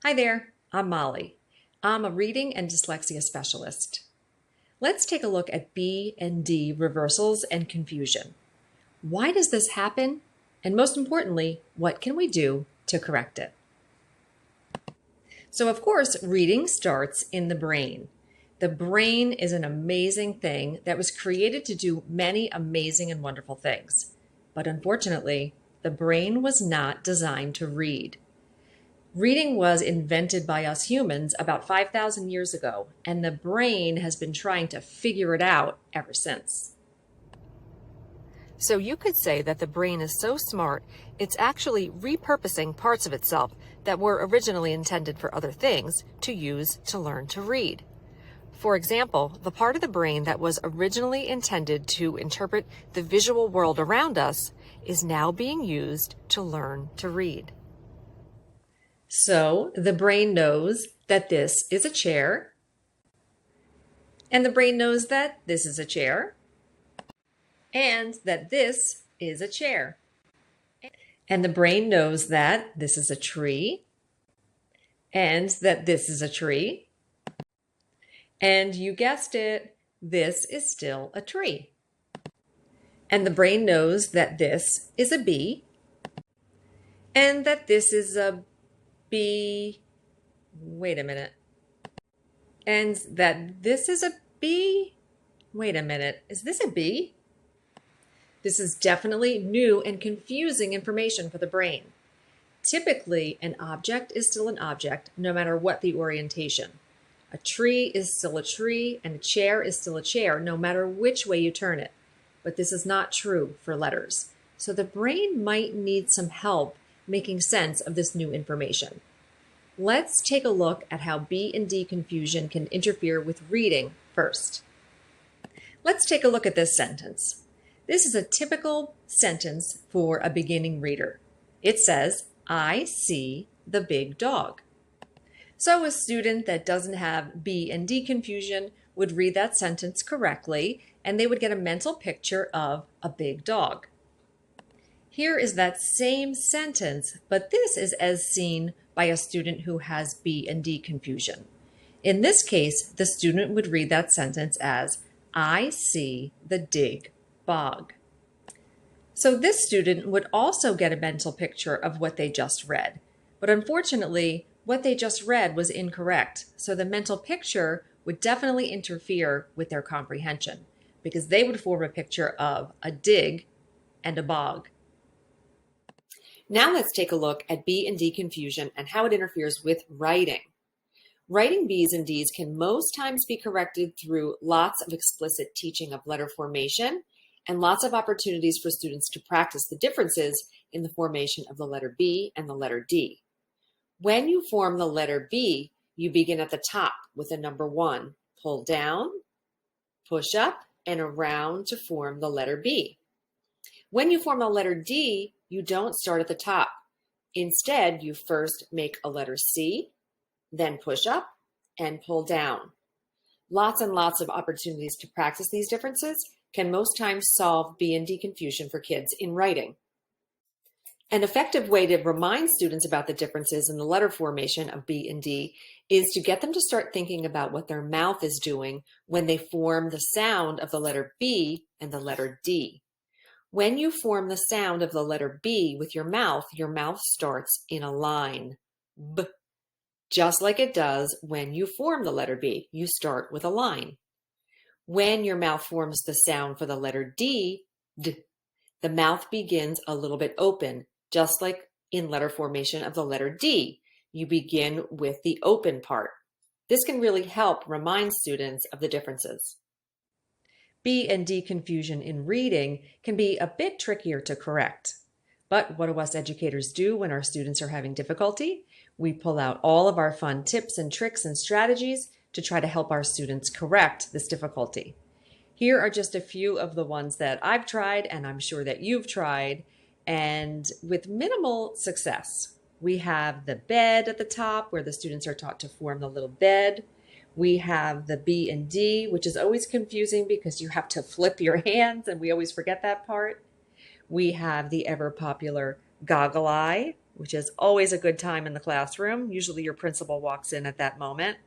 Hi there, I'm Molly. I'm a reading and dyslexia specialist. Let's take a look at B and D reversals and confusion. Why does this happen? And most importantly, what can we do to correct it? So of course, reading starts in the brain. The brain is an amazing thing that was created to do many amazing and wonderful things. But unfortunately, the brain was not designed to read. Reading was invented by us humans about 5,000 years ago, and the brain has been trying to figure it out ever since. So you could say that the brain is so smart, it's actually repurposing parts of itself that were originally intended for other things to use to learn to read. For example, the part of the brain that was originally intended to interpret the visual world around us is now being used to learn to read. So the brain knows that this is a chair, and the brain knows that this is a chair, and that this is a chair. And the brain knows that this is a tree, and that this is a tree. And you guessed it, this is still a tree. And the brain knows that this is a bee, and that this is a bee. Wait a minute. And that this is a bee. Wait a minute. Is this a bee? This is definitely new and confusing information for the brain. Typically, an object is still an object, no matter what the orientation. A tree is still a tree, and a chair is still a chair, no matter which way you turn it. But this is not true for letters. So the brain might need some help making sense of this new information. Let's take a look at how B and D confusion can interfere with reading first. Let's take a look at this sentence. This is a typical sentence for a beginning reader. It says, I see the big dog. So a student that doesn't have B and D confusion would read that sentence correctly, and they would get a mental picture of a big dog. Here is that same sentence, but this is as seen by a student who has B and D confusion. In this case, the student would read that sentence as, I see the dig bog. So this student would also get a mental picture of what they just read. But unfortunately, what they just read was incorrect. So the mental picture would definitely interfere with their comprehension because they would form a picture of a dig and a bog. Now let's take a look at B and D confusion and how it interferes with writing. Writing B's and D's can most times be corrected through lots of explicit teaching of letter formation and lots of opportunities for students to practice the differences in the formation of the letter B and the letter D. When you form the letter B, you begin at the top with a number 1. Pull down, push up, and around to form the letter B. When you form the letter D, you don't start at the top. Instead, you first make a letter C, then push up and pull down. Lots and lots of opportunities to practice these differences can most times solve B and D confusion for kids in writing. An effective way to remind students about the differences in the letter formation of B and D is to get them to start thinking about what their mouth is doing when they form the sound of the letter B and the letter D. When you form the sound of the letter B with your mouth starts in a line, B. Just like it does when you form the letter B, you start with a line. When your mouth forms the sound for the letter D, D, the mouth begins a little bit open, just like in letter formation of the letter D. You begin with the open part. This can really help remind students of the differences. B and D confusion in reading can be a bit trickier to correct. But what do us educators do when our students are having difficulty? We pull out all of our fun tips and tricks and strategies to try to help our students correct this difficulty. Here are just a few of the ones that I've tried, and I'm sure that you've tried, and with minimal success. We have the bed at the top where the students are taught to form the little bed. We have the B and D, which is always confusing because you have to flip your hands and we always forget that part. We have the ever popular goggle eye, which is always a good time in the classroom. Usually your principal walks in at that moment.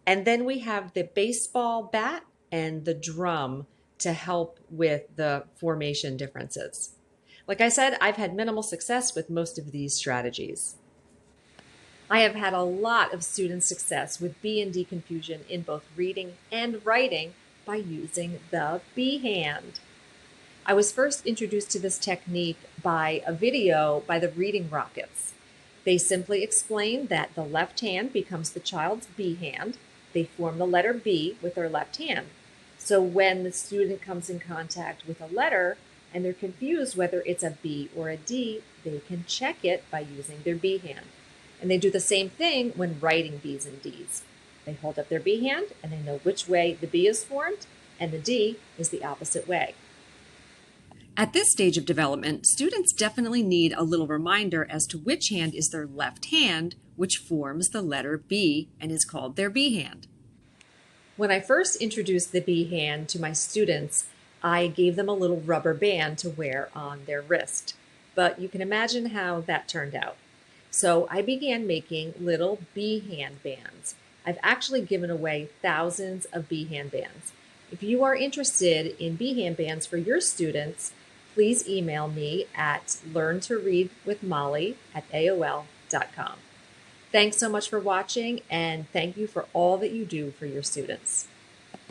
And then we have the baseball bat and the drum to help with the formation differences. Like I said, I've had minimal success with most of these strategies. I have had a lot of student success with B and D confusion in both reading and writing by using the B hand. I was first introduced to this technique by a video by the Reading Rockets. They simply explain that the left hand becomes the child's B hand. They form the letter B with their left hand. So when the student comes in contact with a letter and they're confused whether it's a B or a D, they can check it by using their B hand. And they do the same thing when writing B's and D's. They hold up their B hand and they know which way the B is formed and the D is the opposite way. At this stage of development, students definitely need a little reminder as to which hand is their left hand, which forms the letter B and is called their B hand. When I first introduced the B hand to my students, I gave them a little rubber band to wear on their wrist. But you can imagine how that turned out. So I began making little B hand bands. I've actually given away thousands of B hand bands. If you are interested in B hand bands for your students, please email me at learntoreadwithmolly@aol.com. Thanks so much for watching, and thank you for all that you do for your students.